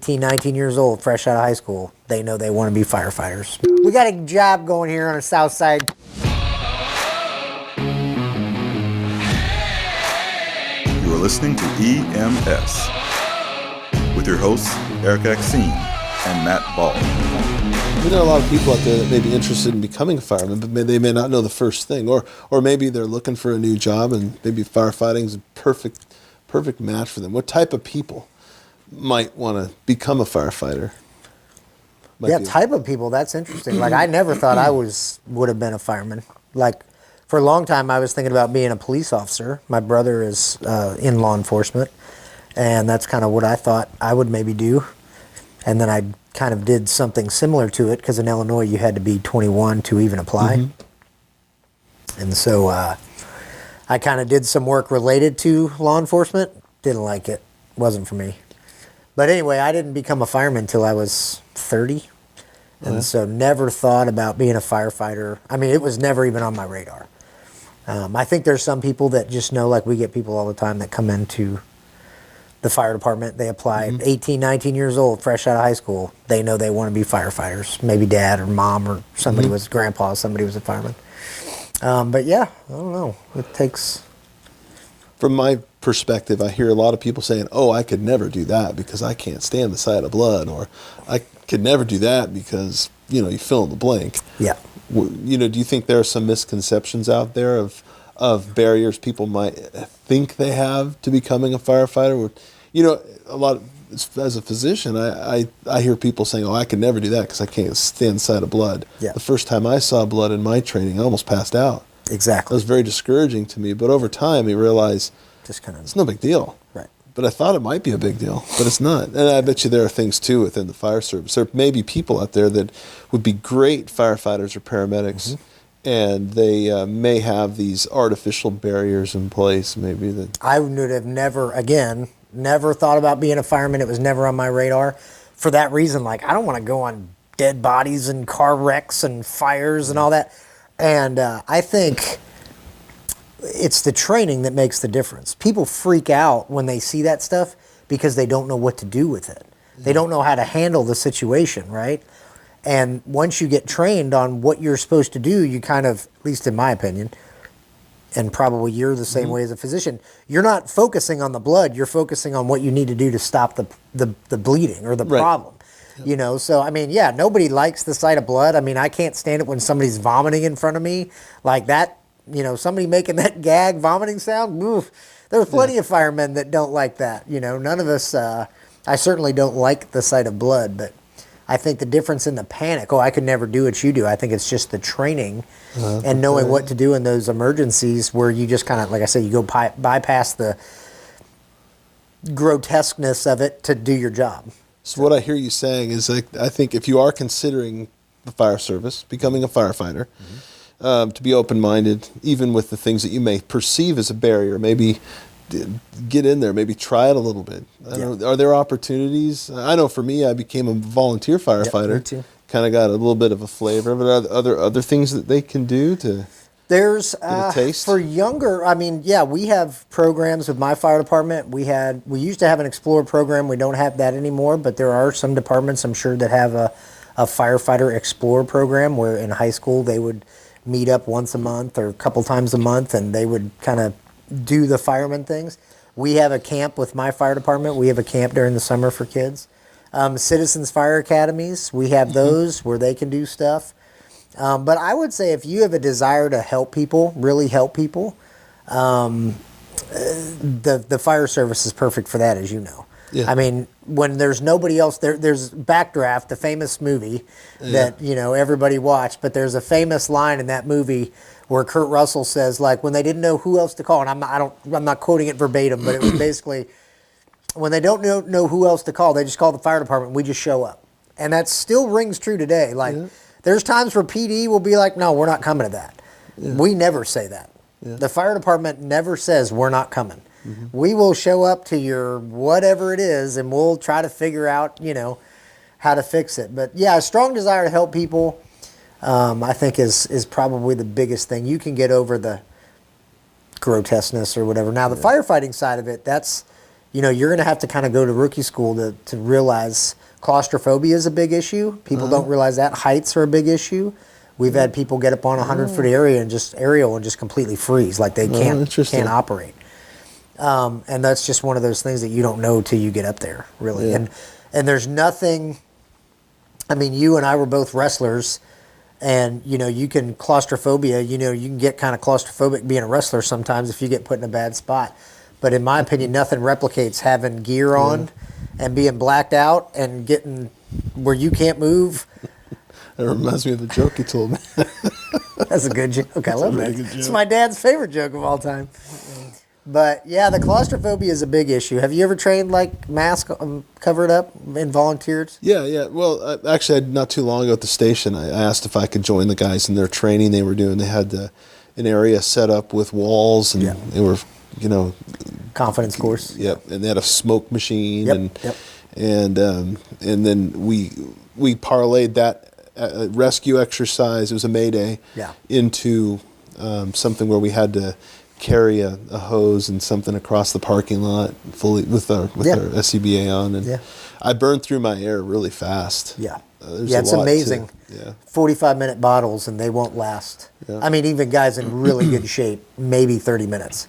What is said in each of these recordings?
18, 19 years old, fresh out of high school. They know they want to be firefighters. We got a job going here on the south side. You are listening to EMS with your hosts, Erik Axene and Matt Ball. There are a lot of people out there that may be interested in becoming a fireman, but they may not know the first thing. Or maybe they're looking for a new job and maybe firefighting is a perfect match for them. What type of people might want to become a firefighter? Type of people, that's interesting. Like, I never thought I would have been a fireman. Like, for a long time, I was thinking about being a police officer. My brother is in law enforcement, and that's kind of what I thought I would maybe do. And then I kind of did something similar to it, because in Illinois, you had to be 21 to even apply. Mm-hmm. And so I kind of did some work related to law enforcement. Didn't like it. Wasn't for me. But anyway, I didn't become a fireman until I was 30. And so never thought about being a firefighter. I mean, it was never even on my radar. I think there's some people that just know, like we get people all the time that come into the fire department. They apply 18, 19 years old, fresh out of high school. They know they want to be firefighters. Maybe dad or mom or somebody was grandpa, somebody was a fireman. But yeah, I don't know. It takes... From my perspective, I hear a lot of people saying, oh, I could never do that because I can't stand the sight of blood, or I could never do that because, you fill in the blank. Yeah. Do you think there are some misconceptions out there of barriers people might think they have to becoming a firefighter? A lot as a physician, I hear people saying, oh, I could never do that because I can't stand the sight of blood. Yeah. The first time I saw blood in my training, I almost passed out. Exactly. It was very discouraging to me, but over time, you realize it's no big deal. Right. But I thought it might be a big deal, but it's not. And I bet you there are things, too, within the fire service. There may be people out there that would be great firefighters or paramedics, and they may have these artificial barriers in place, maybe. That I would have never thought about being a fireman. It was never on my radar. For that reason, like, I don't want to go on dead bodies and car wrecks and fires and all that. And I think it's the training that makes the difference. People freak out when they see that stuff because they don't know what to do with it. They don't know how to handle the situation, right? And once you get trained on what you're supposed to do, you kind of, at least in my opinion, and probably you're the same way as a physician, you're not focusing on the blood, you're focusing on what you need to do to stop the bleeding or the problem. So, I mean, yeah, nobody likes the sight of blood. I mean, I can't stand it when somebody's vomiting in front of me like that. Somebody making that gag vomiting sound. Oof. There's plenty of firemen that don't like that. None of us, I certainly don't like the sight of blood, but I think the difference in the panic, I could never do what you do. I think it's just the training and knowing what to do in those emergencies where you just kind of, like I said, you go bypass the grotesqueness of it to do your job. So what I hear you saying is, I think if you are considering the fire service, becoming a firefighter, to be open-minded, even with the things that you may perceive as a barrier, maybe get in there, maybe try it a little bit. Are there opportunities? I know for me, I became a volunteer firefighter. Me too. Kind of got a little bit of a flavor, but are there other things that they can do to... There's, for younger, I mean, yeah, we have programs with my fire department. We used to have an Explorer program. We don't have that anymore, but there are some departments, I'm sure, that have a Firefighter Explorer program where in high school they would meet up once a month or a couple times a month, and they would kind of do the fireman things. We have a camp with my fire department. We have a camp during the summer for kids. Citizens Fire Academies, we have those where they can do stuff. But I would say if you have a desire to help people, really help people, the fire service is perfect for that, as you know. Yeah. I mean, when there's nobody else, there's Backdraft, the famous movie that, everybody watched, but there's a famous line in that movie where Kurt Russell says, like, when they didn't know who else to call, and I'm not quoting it verbatim, but it was basically, when they don't know who else to call, they just call the fire department, we just show up. And that still rings true today. Like, there's times where PD will be like, no, we're not coming to that. Yeah. We never say that. Yeah. The fire department never says we're not coming. We will show up to your whatever it is, and we'll try to figure out, how to fix it. But yeah, a strong desire to help people, I think is probably the biggest thing. You can get over the grotesqueness or whatever. Now, the firefighting side of it, that's, you're going to have to kind of go to rookie school to realize claustrophobia is a big issue. People don't realize that. Heights are a big issue. We've had people get up on a 100-foot area and just completely freeze, like they can't operate. And that's just one of those things that you don't know till you get up there, really. Yeah. And there's nothing. I mean, you and I were both wrestlers, and you can claustrophobia. You can get kind of claustrophobic being a wrestler sometimes if you get put in a bad spot. But in my opinion, nothing replicates having gear on and being blacked out and getting where you can't move. It reminds me of a joke he told me. That's a good joke. I love that. It's my dad's favorite joke of all time. But yeah, the claustrophobia is a big issue. Have you ever trained like mask covered up and volunteered? Yeah. Well, actually, not too long ago at the station, I asked if I could join the guys in their training they were doing. They had an area set up with walls, and they were, confidence course. Yep, and they had a smoke machine, and then we parlayed that rescue exercise. It was a Mayday into something where we had to carry a hose and something across the parking lot fully with our SCBA on, and I burned through my air really fast. It's amazing. 45-minute bottles, and they won't last. I mean, even guys in really good shape, maybe 30 minutes,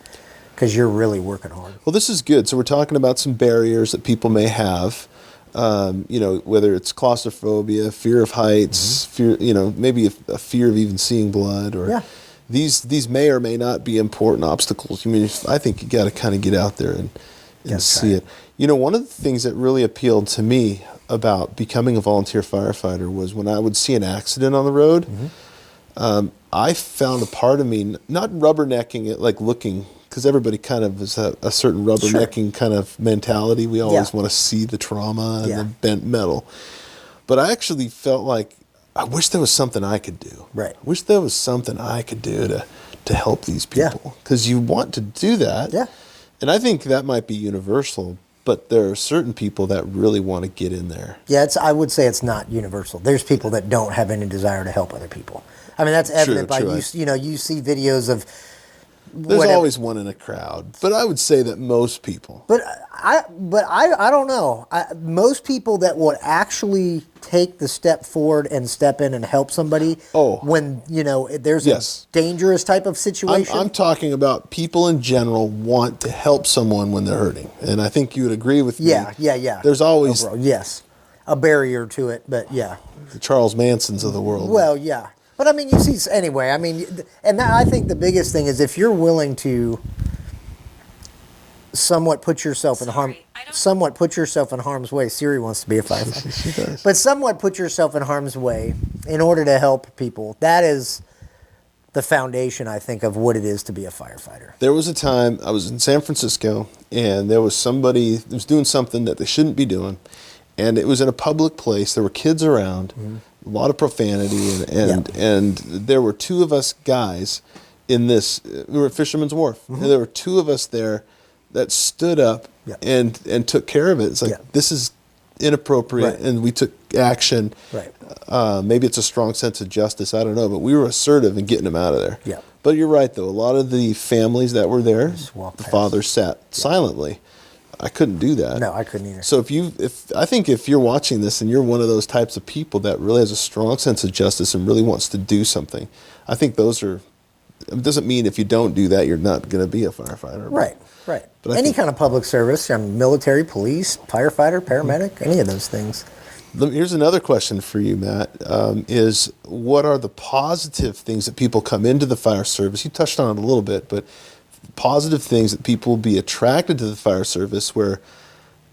because you're really working hard. Well, this is good. So we're talking about some barriers that people may have. Whether it's claustrophobia, fear of heights, fear, maybe a fear of even seeing blood, or these may or may not be important obstacles. I mean, I think you got to kind of get out there and see it. One of the things that really appealed to me about becoming a volunteer firefighter was when I would see an accident on the road, I found a part of me, not rubbernecking it, like looking, because everybody kind of is a certain rubbernecking kind of mentality. We always want to see the trauma and the bent metal. But I actually felt like, I wish there was something I could do. Right. I wish there was something I could do to help these people. Because you want to do that. Yeah. And I think that might be universal, but there are certain people that really want to get in there. Yeah, I would say it's not universal. There's people that don't have any desire to help other people. I mean, that's evident by you see videos of There's always one in a crowd, but I would say that most people. But I don't know. Most people that would actually take the step forward and step in and help somebody when there's a dangerous type of situation. I'm talking about people in general want to help someone when they're hurting, and I think you would agree with me. Yeah. There's always a barrier to it, but the Charles Mansons of the world. Well, yeah. But I mean, you see, anyway, I mean, and I think the biggest thing is if you're willing to somewhat put yourself in harm's way. Siri wants to be a firefighter. She does. But somewhat put yourself in harm's way in order to help people. That is the foundation, I think, of what it is to be a firefighter. There was a time I was in San Francisco, and there was somebody that was doing something that they shouldn't be doing, and it was in a public place. There were kids around. A lot of profanity, and there were two of us guys in this. We were at Fisherman's Wharf, and there were two of us there that stood up and took care of it. It's like, this is inappropriate, and we took action. Maybe it's a strong sense of justice, I don't know, but we were assertive in getting them out of there. But you're right, though. A lot of the families that were there, the fathers sat silently. I couldn't do that. No, I couldn't either. So I think if you're watching this and you're one of those types of people that really has a strong sense of justice and really wants to do something, I think those are. It doesn't mean if you don't do that you're not going to be a firefighter. Right. But any kind of public service, military, police, firefighter, paramedic, any of those things. Here's another question for you, Matt. Is what are the positive things that people come into the fire service? You touched on it a little bit, but positive things that people will be attracted to the fire service where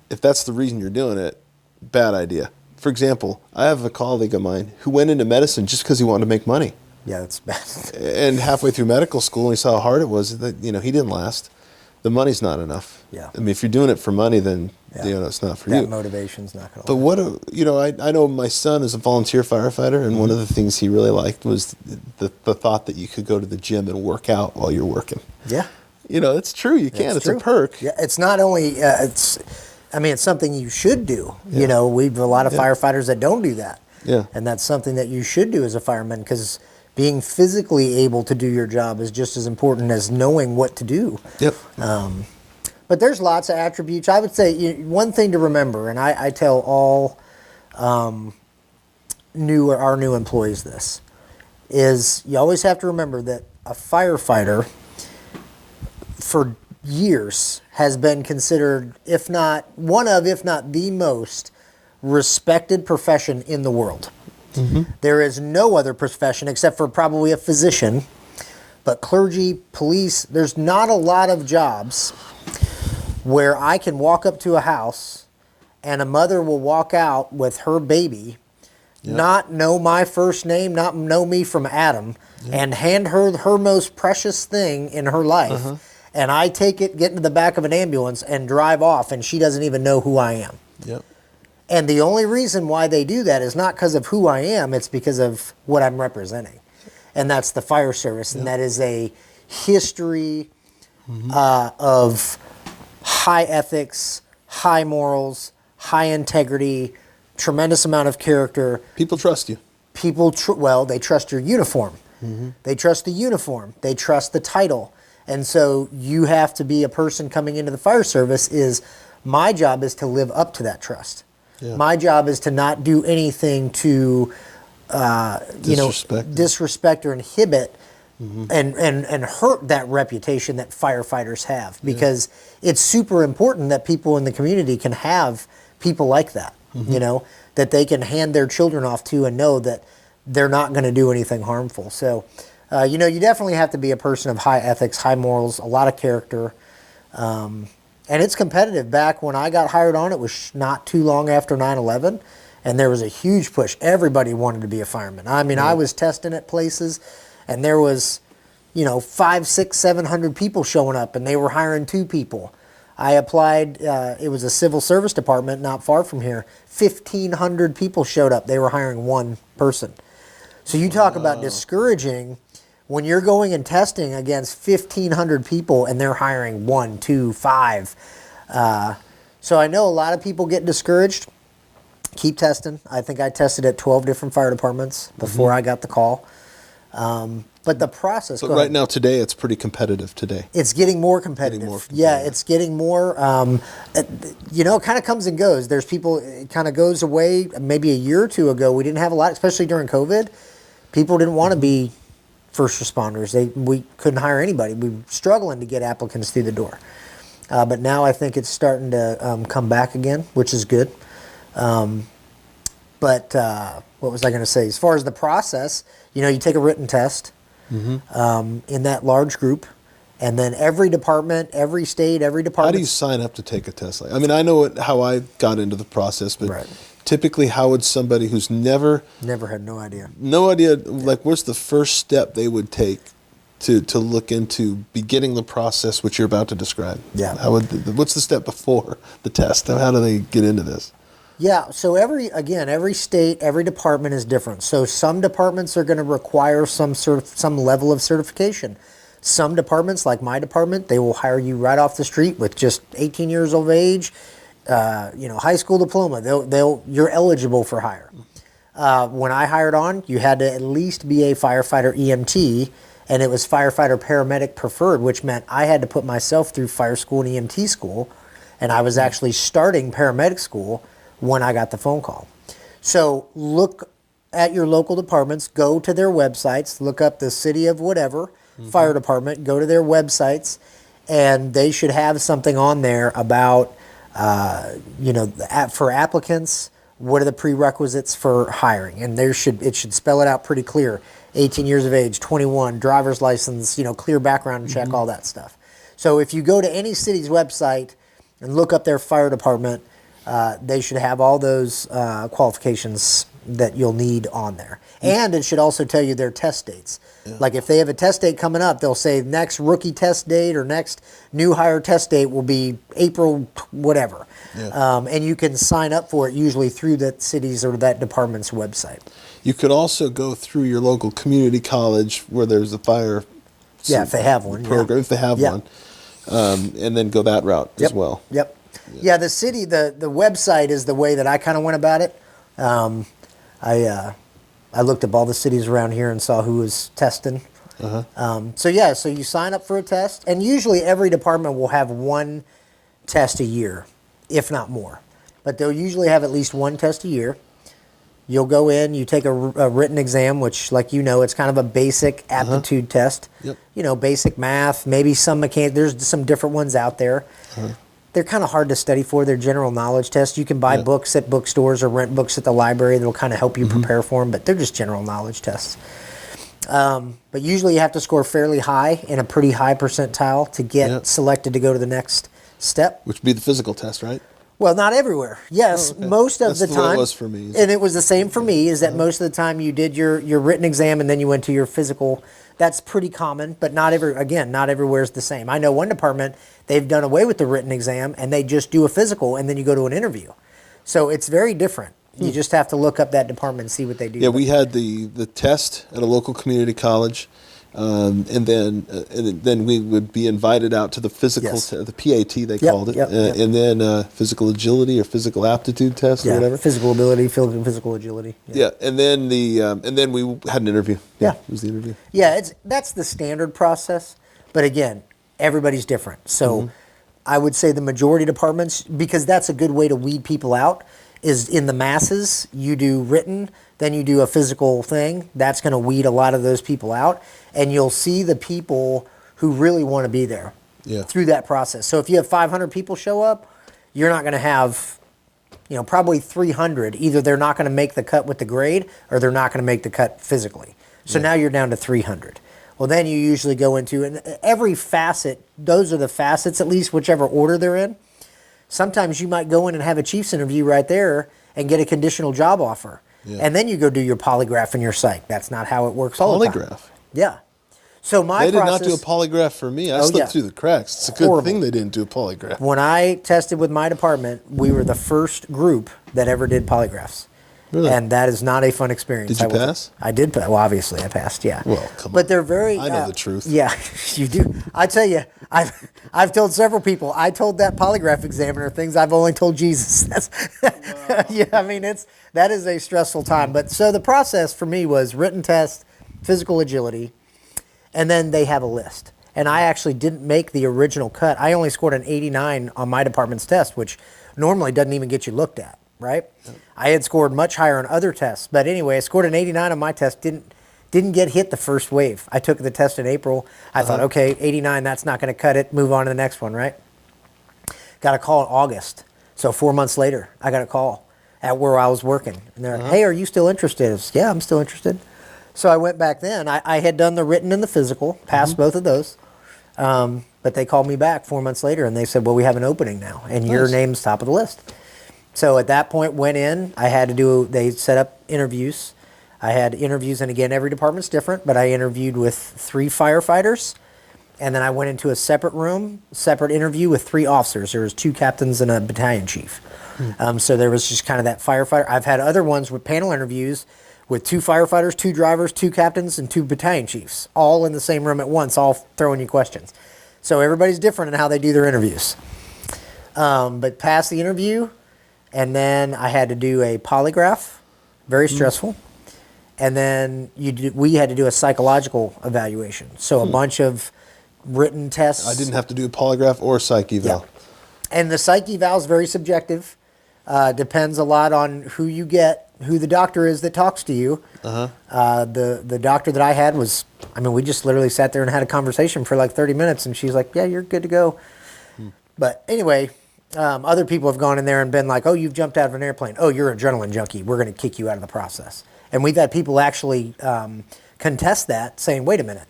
if that's the reason you're doing it, bad idea. For example, I have a colleague of mine who went into medicine just because he wanted to make money. Yeah, that's bad. And halfway through medical school, he saw how hard it was that he didn't last. The money's not enough. Yeah. I mean, if you're doing it for money, then it's not for you. That motivation's not going to. But I know my son is a volunteer firefighter, and one of the things he really liked was the thought that you could go to the gym and work out while you're working. Yeah. It's true. You can. It's a perk. Yeah, it's not only it's something you should do. Yeah. We've a lot of firefighters that don't do that. Yeah. And that's something that you should do as a fireman, because being physically able to do your job is just as important as knowing what to do. Yep. But But there's lots of attributes. I would say one thing to remember, and I tell all our new employees this, is you always have to remember that a firefighter for years has been considered, if not the most respected profession in the world. There is no other profession except for probably a physician, but clergy, police, there's not a lot of jobs where I can walk up to a house and a mother will walk out with her baby, not know my first name, not know me from Adam, and hand her her most precious thing in her life. And I take it, get into the back of an ambulance, and drive off, and she doesn't even know who I am. And the only reason why they do that is not because of who I am, it's because of what I'm representing. And that's the fire service, and that is a history of high ethics, high morals, high integrity, tremendous amount of character. People trust you. Well, they trust your uniform. They trust the uniform. They trust the title. And so you have to be a person coming into the fire service my job is to live up to that trust. My job is to not do anything to, disrespect or inhibit and hurt that reputation that firefighters have, because it's super important that people in the community can have people like that, that they can hand their children off to and know that they're not going to do anything harmful. So, you definitely have to be a person of high ethics, high morals, a lot of character. And it's competitive. Back when I got hired on, it was not too long after 9/11, and there was a huge push. Everybody wanted to be a fireman. I mean, I was testing at places, and there was, 500, 600, 700 people showing up, and they were hiring 2 people. I applied, it was a civil service department not far from here. 1,500 people showed up. They were hiring 1 person. So you talk about discouraging. When you're going and testing against 1,500 people and they're hiring 1, 2, 5. So I know a lot of people get discouraged. Keep testing. I think I tested at 12 different fire departments before I got the call. But the process... But right now, today, it's pretty competitive today. It's getting more competitive. Yeah, it's getting more... it kind of comes and goes. There's people... It kind of goes away. Maybe a year or 2 ago, we didn't have a lot, especially during COVID. People didn't want to be first responders. We couldn't hire anybody. We were struggling to get applicants through the door. But now I think it's starting to come back again, which is good. But what was I going to say? As far as the process, you take a written test in that large group, and then every department, every state, every department. How do you sign up to take a test? I mean, I know how I got into the process, but typically, how would somebody who's never had no idea, like, what's the first step they would take to look into beginning the process which you're about to describe? What's the step before the test? How do they get into this? Yeah, so every state, every department is different. So some departments are going to require some level of certification. Some departments, like my department, they will hire you right off the street with just 18 years of age. High school diploma, you're eligible for hire. When I hired on, you had to at least be a firefighter EMT, and it was firefighter paramedic preferred, which meant I had to put myself through fire school and EMT school, and I was actually starting paramedic school when I got the phone call. So look at your local departments, go to their websites, look up the city of whatever fire department, go to their websites, and they should have something on there about for applicants, what are the prerequisites for hiring? And it should spell it out pretty clear. 18 years of age, 21, driver's license, clear background check, all that stuff. So if you go to any city's website and look up their fire department, they should have all those qualifications that you'll need on there. And it should also tell you their test dates. Like if they have a test date coming up, they'll say next rookie test date or next new hire test date will be April whatever. And you can sign up for it usually through that city's or that department's website. You could also go through your local community college where there's a fire if they have one program, if they have one, and then go that route as well. Yeah, the city, the website is the way that I kind of went about it. I looked up all the cities around here and saw who was testing. So you sign up for a test, and usually every department will have one test a year, if not more. But they'll usually have at least one test a year. You'll go in, you take a written exam, which, like it's kind of a basic aptitude test. Yep. Basic math, maybe some mechanics. There's some different ones out there. They're kind of hard to study for. They're general knowledge tests. You can buy books at bookstores or rent books at the library that'll kind of help you prepare for them, but they're just general knowledge tests. But usually you have to score fairly high in a pretty high percentile to get selected to go to the next step. Which would be the physical test, right? Well, not everywhere. Yes, most of the time. That's what it was for me. And it was the same for me, is that most of the time you did your written exam and then you went to your physical. That's pretty common, but not everywhere is the same. I know one department, they've done away with the written exam and they just do a physical and then you go to an interview. So it's very different. You just have to look up that department and see what they do. Yeah, we had the test at a local community college. And then we would be invited out to the physical, the PAT they called it, and then physical agility or physical aptitude test or whatever. Physical ability, physical agility. Yeah, and then we had an interview. Yeah, it was the interview. Yeah, that's the standard process, but again, everybody's different. So I would say the majority of departments, because that's a good way to weed people out, is in the masses. You do written, then you do a physical thing. That's going to weed a lot of those people out. And you'll see the people who really want to be there through that process. So if you have 500 people show up, you're not going to have, probably 300. Either they're not going to make the cut with the grade or they're not going to make the cut physically. So now you're down to 300. Well, then you usually go into, and every facet, those are the facets, at least whichever order they're in. Sometimes you might go in and have a chief's interview right there and get a conditional job offer. Yeah. And then you go do your polygraph and your psych. That's not how it works all the time. Polygraph? Yeah. So they did not do a polygraph for me. I slipped through the cracks. It's a good thing they didn't do a polygraph. When I tested with my department, we were the first group that ever did polygraphs. Really? And that is not a fun experience. Did you pass? I did. Well, obviously I passed, yeah. Well, come on. But they're very... I know the truth. Yeah, you do. I tell you, I've told several people, I told that polygraph examiner things I've only told Jesus. Yeah, I mean, that is a stressful time. But so the process for me was written test, physical agility, and then they have a list. And I actually didn't make the original cut. I only scored an 89 on my department's test, which normally doesn't even get you looked at, right? Yep. I had scored much higher on other tests. But anyway, I scored an 89 on my test, didn't get hit the first wave. I took the test in April. I thought, okay, 89, that's not going to cut it. Move on to the next one, right? Got a call in August. So 4 months later, I got a call at where I was working. And they're like, hey, are you still interested? I was, yeah, I'm still interested. So I went back then. I had done the written and the physical, passed both of those. But they called me back 4 months later, and they said, well, we have an opening now, and your name's top of the list. So at that point, went in. They set up interviews. I had interviews, and again, every department's different, but I interviewed with 3 firefighters, and then I went into a separate room, separate interview with 3 officers. There was 2 captains and a battalion chief. So there was just kind of that firefighter. I've had other ones with panel interviews with 2 firefighters, 2 drivers, 2 captains, and 2 battalion chiefs, all in the same room at once, all throwing you questions. So everybody's different in how they do their interviews. But passed the interview, and then I had to do a polygraph, very stressful. And then we had to do a psychological evaluation. So a bunch of written tests. I didn't have to do a polygraph or a psych eval. Yeah. And the psych eval is very subjective. Depends a lot on who you get, who the doctor is that talks to you. The doctor that I had was, we just literally sat there and had a conversation for like 30 minutes, and she's like, yeah, you're good to go. But anyway, other people have gone in there and been like, oh, you've jumped out of an airplane. Oh, you're an adrenaline junkie. We're going to kick you out of the process. And we've had people actually contest that, saying, wait a minute,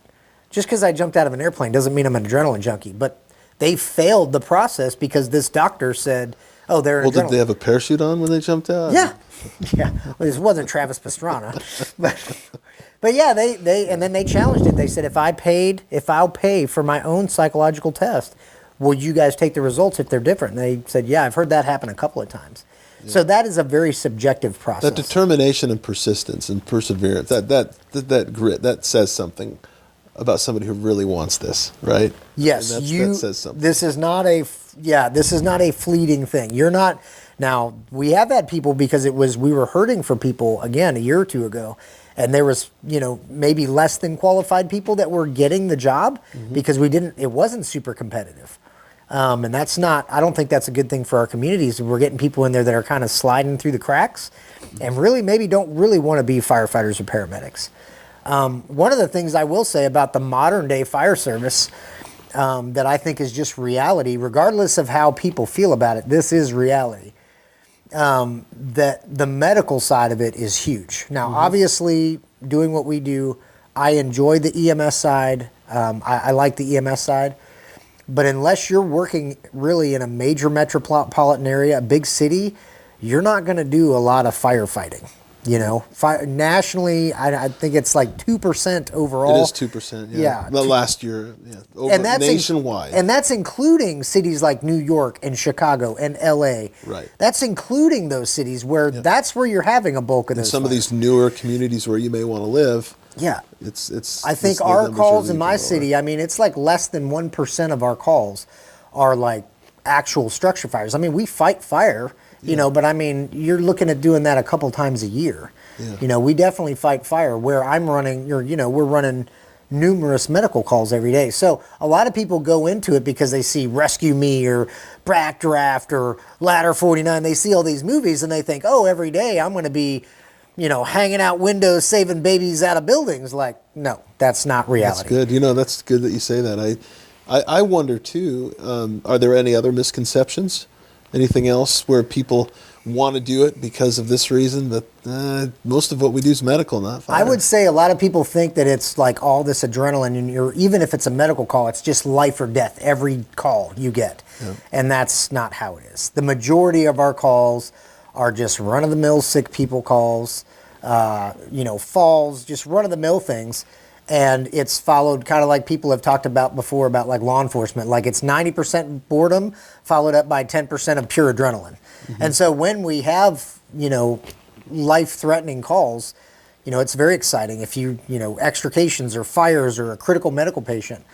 just because I jumped out of an airplane doesn't mean I'm an adrenaline junkie. But they failed the process because this doctor said, oh, they're an adrenaline. Well, did they have a parachute on when they jumped out? Yeah. Yeah. Well, this wasn't Travis Pastrana. But yeah, and then they challenged it. They said, if I'll pay for my own psychological test, will you guys take the results if they're different? And they said, yeah, I've heard that happen a couple of times. Yeah. So that is a very subjective process. That determination and persistence and perseverance, that grit, that says something about somebody who really wants this, right? Yes, that says something. This is not a fleeting thing. You're not. Now, we have had people because we were hurting for people again a year or two ago, and there was, maybe less than qualified people that were getting the job because it wasn't super competitive. And that's not, I don't think that's a good thing for our communities. We're getting people in there that are kind of sliding through the cracks and really maybe don't really want to be firefighters or paramedics. One of the things I will say about the modern day fire service that I think is just reality, regardless of how people feel about it, this is reality. That the medical side of it is huge. Now, obviously, doing what we do, I enjoy the EMS side. I like the EMS side. But unless you're working really in a major metropolitan area, a big city, you're not going to do a lot of firefighting. You know, nationally, I think it's like 2% overall. It is 2%. Yeah. The last year, over and that's nationwide. And that's including cities like New York and Chicago and LA. Right. That's including those cities where that's where you're having a bulk of those. Some of these newer communities where you may want to live. Yeah. It's. I think our calls in my city, I mean, it's like less than 1% of our calls are like actual structure fires. I mean, we fight fire. You know, but I mean, you're looking at doing that a couple times a year. Yeah. You know, we definitely fight fire. Where I'm running, we're running numerous medical calls every day. So a lot of people go into it because they see Rescue Me or Backdraft or Ladder 49. They see all these movies and they think, oh, every day I'm going to be, hanging out windows, saving babies out of buildings. Like, no, that's not reality. That's good. That's good that you say that. I wonder too, are there any other misconceptions? Anything else where people want to do it because of this reason? But most of what we do is medical, not fire. I would say a lot of people think that it's like all this adrenaline, and even if it's a medical call, it's just life or death every call you get. Yep. And that's not how it is. The majority of our calls are just run-of-the-mill sick people calls, falls, just run-of-the-mill things. And it's followed kind of like people have talked about before about like law enforcement. Like it's 90% boredom followed up by 10% of pure adrenaline. Mm-hmm. And so when we have, life-threatening calls, it's very exciting. If extrications or fires or a critical medical patient,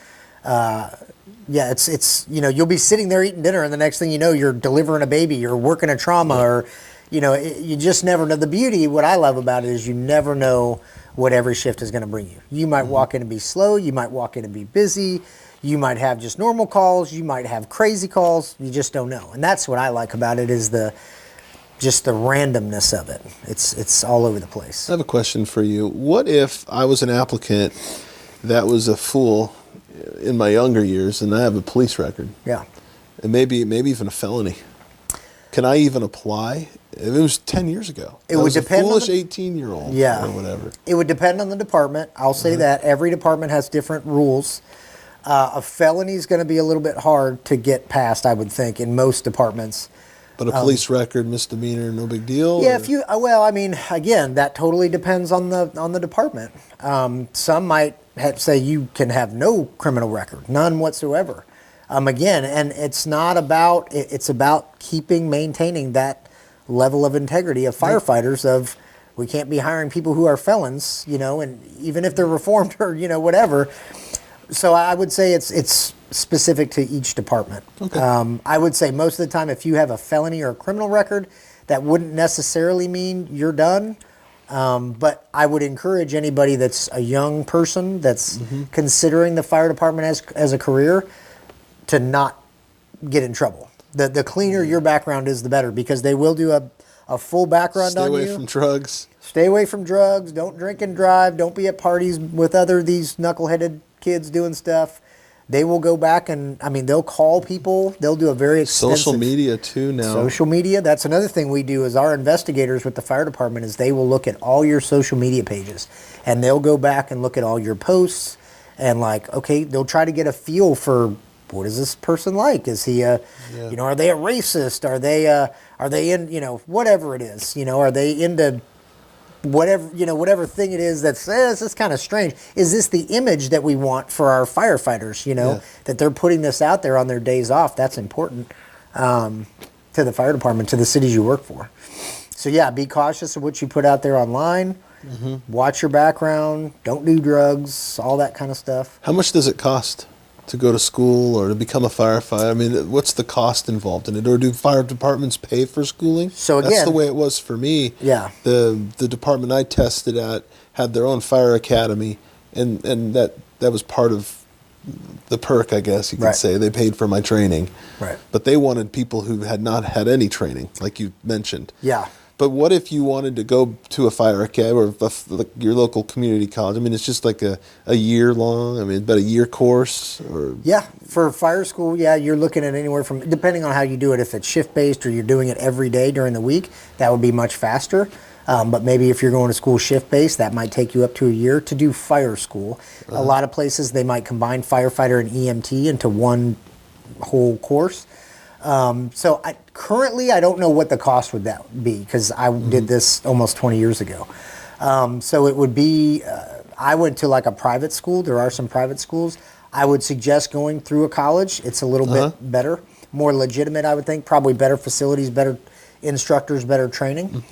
it's you'll be sitting there eating dinner and the next thing you know, you're delivering a baby, you're working a trauma or, you just never know. The beauty, what I love about it is you never know what every shift is going to bring you. You might walk in and be slow. You might walk in and be busy. You might have just normal calls. You might have crazy calls. You just don't know. And that's what I like about it is just the randomness of it. It's all over the place. I have a question for you. What if I was an applicant that was a fool in my younger years and I have a police record? Yeah. And maybe even a felony. Can I even apply? It was 10 years ago. It would depend on a foolish 18-year-old or whatever. It would depend on the department. I'll say that. Every department has different rules. A felony is going to be a little bit hard to get past, I would think, in most departments. But a police record, misdemeanor, no big deal? Yeah, again, that totally depends on the department. Some might say you can have no criminal record, none whatsoever. Again, and it's about maintaining that level of integrity of firefighters of we can't be hiring people who are felons, and even if they're reformed or, whatever. So I would say it's specific to each department. Okay. I would say most of the time if you have a felony or a criminal record, that wouldn't necessarily mean you're done. But I would encourage anybody that's a young person that's considering the fire department as a career to not get in trouble. The cleaner your background is, the better, because they will do a full background on you. Stay away from drugs. Stay away from drugs. Don't drink and drive. Don't be at parties with these knuckleheaded kids doing stuff. They will go back and, they'll call people. They'll do a very extensive... Social media, too, now. Social media. That's another thing we do is our investigators with the fire department is they will look at all your social media pages. And they'll go back and look at all your posts. And they'll try to get a feel for... What is this person like? Is he are they a racist? Are they in, whatever it is, are they into whatever thing it is that's, this is kind of strange. Is this the image that we want for our firefighters, that they're putting this out there on their days off? That's important to the fire department, to the cities you work for. So be cautious of what you put out there online. Watch your background. Don't do drugs, all that kind of stuff. How much does it cost to go to school or to become a firefighter? What's the cost involved in it? Or do fire departments pay for schooling? So again, that's the way it was for me. Yeah. The department I tested at had their own fire academy, and that was part of the perk, I guess you could say. They paid for my training. Right. But they wanted people who had not had any training, like you mentioned. Yeah. But what if you wanted to go to a fire academy or your local community college? I mean, it's just like a year long. I mean, about a year course. Or yeah, for fire school, yeah, you're looking at anywhere from, depending on how you do it. If it's shift based or you're doing it every day during the week, that would be much faster. But maybe if you're going to school shift based, that might take you up to a year to do fire school. A lot of places they might combine firefighter and EMT into one whole course. So currently, I don't know what the cost would that be because I did this almost 20 years ago. So it would be, I went to like a private school. There are some private schools. I would suggest going through a college. It's a little bit better, more legitimate, I would think. Probably better facilities, better instructors, better training.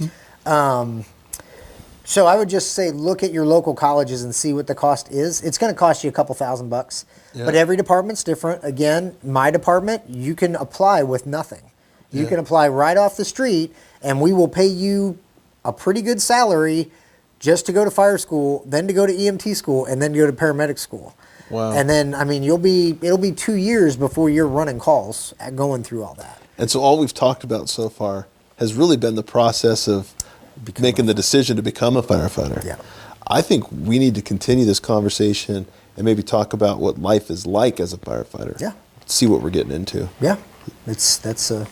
So I would just say look at your local colleges and see what the cost is. It's going to cost you a couple $1,000, but every department's different. Again, my department, you can apply with nothing. You can apply right off the street, and we will pay you a pretty good salary just to go to fire school, then to go to EMT school, and then go to paramedic school. Wow. And then, I mean, it'll be 2 years before you're running calls going through all that. And so all we've talked about so far has really been the process of making the decision to become a firefighter. Yeah. I think we need to continue this conversation and maybe talk about what life is like as a firefighter. Yeah. See what we're getting into. Yeah. That's a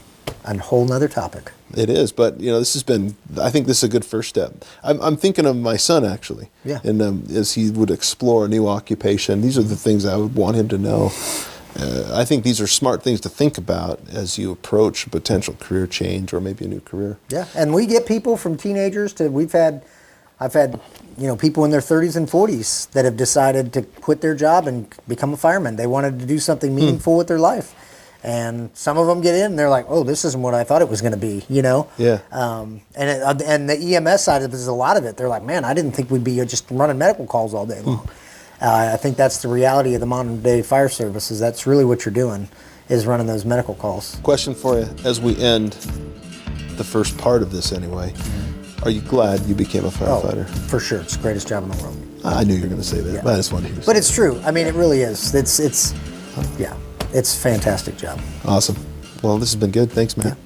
whole nother topic. It is, but this has been. I think this is a good first step. I'm thinking of my son actually. Yeah. And as he would explore a new occupation, these are the things I would want him to know. I think these are smart things to think about as you approach a potential career change or maybe a new career. Yeah, and we get people from teenagers to I've had people in their 30s and 40s that have decided to quit their job and become a fireman. They wanted to do something meaningful with their life, and some of them get in and they're like, oh, this isn't what I thought it was going to be, Yeah. And the EMS side of it is a lot of it. They're like, man, I didn't think we'd be just running medical calls all day long. I think that's the reality of the modern day fire services. That's really what you're doing, is running those medical calls. Question for you as we end the first part of this anyway. Are you glad you became a firefighter? Oh, for sure. It's the greatest job in the world. I knew you were going to say that, but I just wanted to hear you But say it's true. I mean, it really is. It's a fantastic job. Awesome. Well, this has been good. Thanks, Matt.